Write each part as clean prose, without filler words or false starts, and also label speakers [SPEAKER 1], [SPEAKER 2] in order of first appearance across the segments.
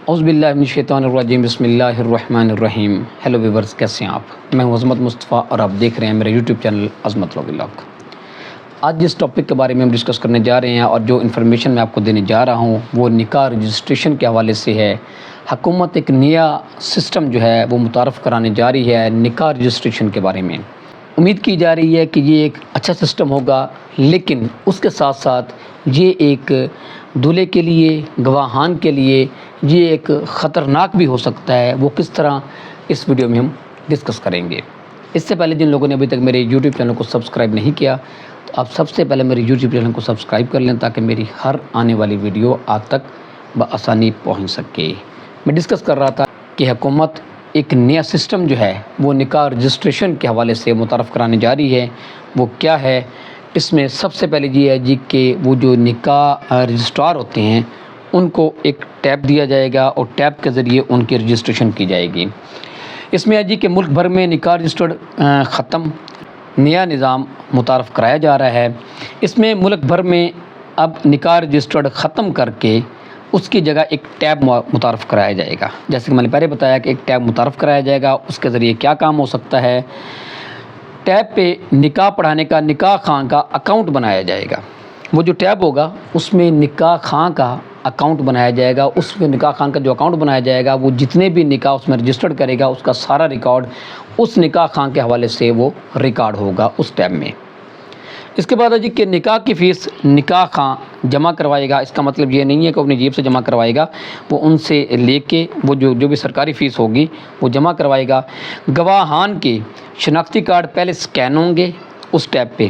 [SPEAKER 1] اعوذ باللہ من الشیطان الرجیم، بسم اللہ الرحمن الرحیم۔ ہیلو ویورز، کیسے ہیں آپ؟ میں ہوں عظمت مصطفیٰ اور آپ دیکھ رہے ہیں میرے یوٹیوب چینل عظمت ولاگ۔ آج جس ٹاپک کے بارے میں ہم ڈسکس کرنے جا رہے ہیں اور جو انفارمیشن میں آپ کو دینے جا رہا ہوں وہ نکاح رجسٹریشن کے حوالے سے ہے۔ حکومت ایک نیا سسٹم جو ہے وہ متعارف کرانے جا رہی ہے نکاح رجسٹریشن کے بارے میں۔ امید کی جا رہی ہے کہ یہ ایک اچھا سسٹم ہوگا، لیکن اس کے ساتھ ساتھ یہ ایک دولہے کے لیے، گواہان کے لیے یہ ایک خطرناک بھی ہو سکتا ہے۔ وہ کس طرح، اس ویڈیو میں ہم ڈسکس کریں گے۔ اس سے پہلے جن لوگوں نے ابھی تک میرے یوٹیوب چینل کو سبسکرائب نہیں کیا تو آپ سب سے پہلے میرے یوٹیوب چینل کو سبسکرائب کر لیں تاکہ میری ہر آنے والی ویڈیو آپ تک بآسانی پہنچ سکے۔ میں ڈسکس کر رہا تھا کہ حکومت ایک نیا سسٹم جو ہے وہ نکاح رجسٹریشن کے حوالے سے متعارف کرانے جا رہی ہے۔ وہ کیا ہے؟ اس میں سب سے پہلے یہ ہے جی کہ وہ جو نکاح رجسٹرار ہوتے ہیں ان کو ایک ٹیب دیا جائے گا اور ٹیب کے ذریعے ان کی رجسٹریشن کی جائے گی۔ اس میں ہے جی کہ ملک بھر میں نکاح رجسٹرڈ ختم، نیا نظام متعارف کرایا جا رہا ہے۔ اس میں ملک بھر میں اب نکاح رجسٹرڈ ختم کر کے اس کی جگہ ایک ٹیب متعارف کرایا جائے گا۔ جیسے کہ میں نے پہلے بتایا کہ ایک ٹیب متعارف کرایا جائے گا۔ اس کے ذریعے کیا کام ہو سکتا ہے؟ ٹیب پہ نکاح پڑھانے کا، نکاح خان کا اکاؤنٹ بنایا جائے گا۔ وہ جو ٹیب ہوگا اس میں نکاح خان کا اکاؤنٹ بنایا جائے گا۔ اس میں نکاح خان کا جو اکاؤنٹ بنایا جائے گا وہ جتنے بھی نکاح اس میں رجسٹرڈ کرے گا اس کا سارا ریکارڈ اس نکاح خان کے حوالے سے وہ ریکارڈ ہوگا اس ٹیب میں۔ اس کے بعد ہے جی کہ نکاح کی فیس نکاح خان جمع کروائے گا۔ اس کا مطلب یہ نہیں ہے کہ اپنی جیب سے جمع کروائے گا، وہ ان سے لے کے وہ جو بھی سرکاری فیس ہوگی وہ جمع کروائے گا۔ گواہان کے شناختی کارڈ پہلے سکین ہوں گے اس ٹیب پہ،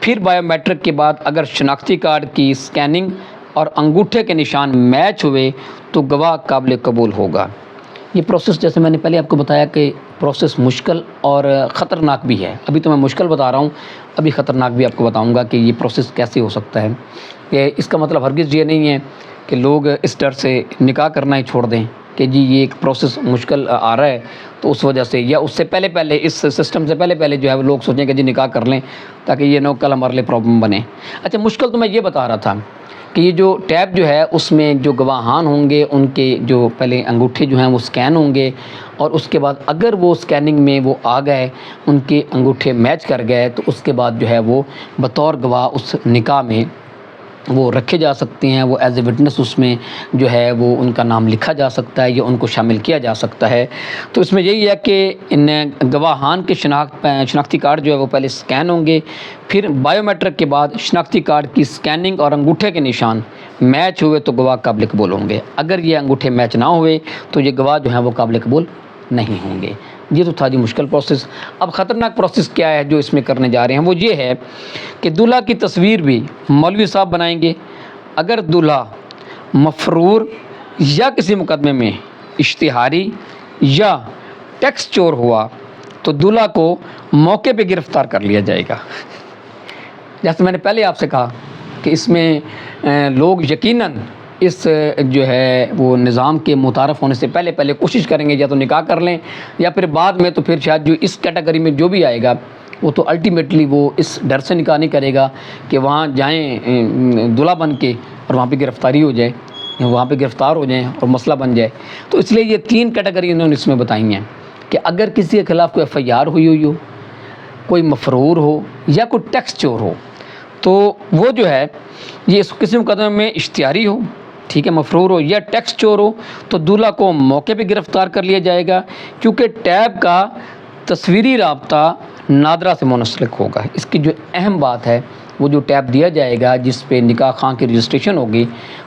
[SPEAKER 1] پھر بایو میٹرک کے بعد اگر شناختی کارڈ کی سکیننگ اور انگوٹھے کے نشان میچ ہوئے تو گواہ قابل قبول ہوگا۔ یہ پروسیس جیسے میں نے پہلے آپ کو بتایا کہ پروسیس مشکل اور خطرناک بھی ہے۔ ابھی تو میں مشکل بتا رہا ہوں، ابھی خطرناک بھی آپ کو بتاؤں گا کہ یہ پروسیس کیسے ہو سکتا ہے۔ کہ اس کا مطلب ہرگز یہ نہیں ہے کہ لوگ اس ڈر سے نکاح کرنا ہی چھوڑ دیں کہ جی یہ ایک پروسیس مشکل آ رہا ہے تو اس وجہ سے، یا اس سے پہلے اس سسٹم سے پہلے جو ہے وہ لوگ سوچیں کہ جی نکاح کر لیں تاکہ یہ نہ کل ہمارے لیے پرابلم بنے۔ اچھا، مشکل تو میں یہ بتا رہا تھا کہ یہ جو ٹیب جو ہے اس میں جو گواہان ہوں گے ان کے جو پہلے انگوٹھے جو ہیں وہ سکین ہوں گے، اور اس کے بعد اگر وہ سکیننگ میں وہ آ گئے، ان کے انگوٹھے میچ کر گئے تو اس کے بعد جو ہے وہ بطور گواہ اس نکاح میں وہ رکھے جا سکتے ہیں۔ وہ ایز اے وٹنس اس میں جو ہے وہ ان کا نام لکھا جا سکتا ہے یا ان کو شامل کیا جا سکتا ہے۔ تو اس میں یہی ہے کہ ان گواہان کے شناختی کارڈ جو ہے وہ پہلے سکین ہوں گے، پھر بایو میٹرک کے بعد شناختی کارڈ کی سکیننگ اور انگوٹھے کے نشان میچ ہوئے تو گواہ قابل قبول ہوں گے۔ اگر یہ انگوٹھے میچ نہ ہوئے تو یہ گواہ جو ہیں وہ قابل قبول نہیں ہوں گے۔ یہ تو تھا جی مشکل پروسیس۔ اب خطرناک پروسیس کیا ہے جو اس میں کرنے جا رہے ہیں؟ وہ یہ ہے کہ دولہا کی تصویر بھی مولوی صاحب بنائیں گے۔ اگر دولہا مفرور یا کسی مقدمے میں اشتہاری یا ٹیکس چور ہوا تو دولہا کو موقع پہ گرفتار کر لیا جائے گا۔ جیسے میں نے پہلے آپ سے کہا کہ اس میں لوگ یقیناً اس جو ہے وہ نظام کے متعارف ہونے سے پہلے کوشش کریں گے یا تو نکاح کر لیں، یا پھر بعد میں تو پھر شاید جو اس کیٹیگری میں جو بھی آئے گا وہ تو الٹیمیٹلی وہ اس ڈر سے نکاح نہیں کرے گا کہ وہاں جائیں دولہا بن کے اور وہاں پہ گرفتاری ہو جائے، وہاں پہ گرفتار ہو جائیں اور مسئلہ بن جائے۔ تو اس لیے یہ 3 کیٹیگری انہوں نے اس میں بتائی ہیں کہ اگر کسی کے خلاف کوئی FIR ہوئی ہو، کوئی مفرور ہو یا کوئی ٹیکس چور ہو تو وہ جو ہے یہ اس کسی مقدمے میں اشتہاری ہو، ٹھیک ہے، مفرور ہو یا ٹیکس چور ہو تو دولہا کو موقع پہ گرفتار کر لیا جائے گا، کیونکہ ٹیب کا تصویری رابطہ نادرہ سے منسلک ہوگا۔ اس کی جو اہم بات ہے وہ جو ٹیب دیا جائے گا جس پہ نکاح خان کی رجسٹریشن ہوگی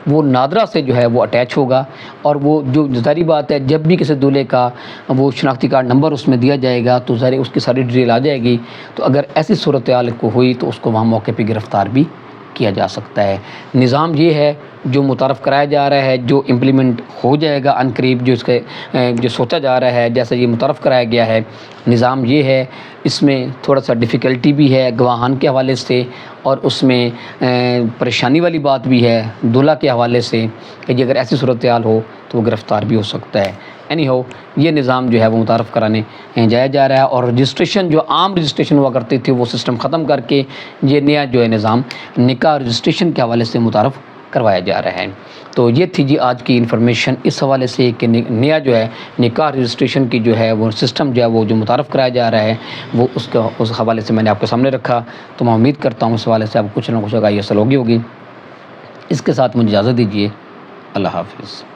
[SPEAKER 1] وہ نادرہ سے جو ہے وہ اٹیچ ہوگا، اور وہ جو ظاہری بات ہے جب بھی کسی دولہے کا وہ شناختی کارڈ نمبر اس میں دیا جائے گا تو ظاہر اس کی ساری ڈیٹیل آ جائے گی۔ تو اگر ایسی صورتحال کو ہوئی تو اس کو وہاں موقع پہ گرفتار بھی کیا جا سکتا ہے۔ نظام یہ ہے جو متعارف کرایا جا رہا ہے، جو امپلیمنٹ ہو جائے گا ان قریب، جو اس کے جو سوچا جا رہا ہے جیسے یہ متعارف کرایا گیا ہے نظام یہ ہے۔ اس میں تھوڑا سا ڈیفیکلٹی بھی ہے گواہان کے حوالے سے، اور اس میں پریشانی والی بات بھی ہے دولہا کے حوالے سے کہ جی اگر ایسی صورتحال ہو تو وہ گرفتار بھی ہو سکتا ہے۔ اینی ہو یہ نظام جو ہے وہ متعارف کرانے جایا جا رہا ہے، اور رجسٹریشن جو عام رجسٹریشن ہوا کرتی تھی وہ سسٹم ختم کر کے یہ نیا جو ہے نظام نکاح رجسٹریشن کے حوالے سے متعارف کروایا جا رہا ہے۔ تو یہ تھی جی آج کی انفارمیشن اس حوالے سے کہ نیا جو ہے نکاح رجسٹریشن کی جو ہے وہ سسٹم جو ہے وہ جو متعارف کرایا جا رہا ہے وہ اس حوالے سے میں نے آپ کے سامنے رکھا۔ تو میں امید کرتا ہوں اس حوالے سے آپ کچھ نہ کچھ آگاہی حاصل ہوگی۔ اس کے ساتھ مجھے اجازت دیجیے، اللہ حافظ۔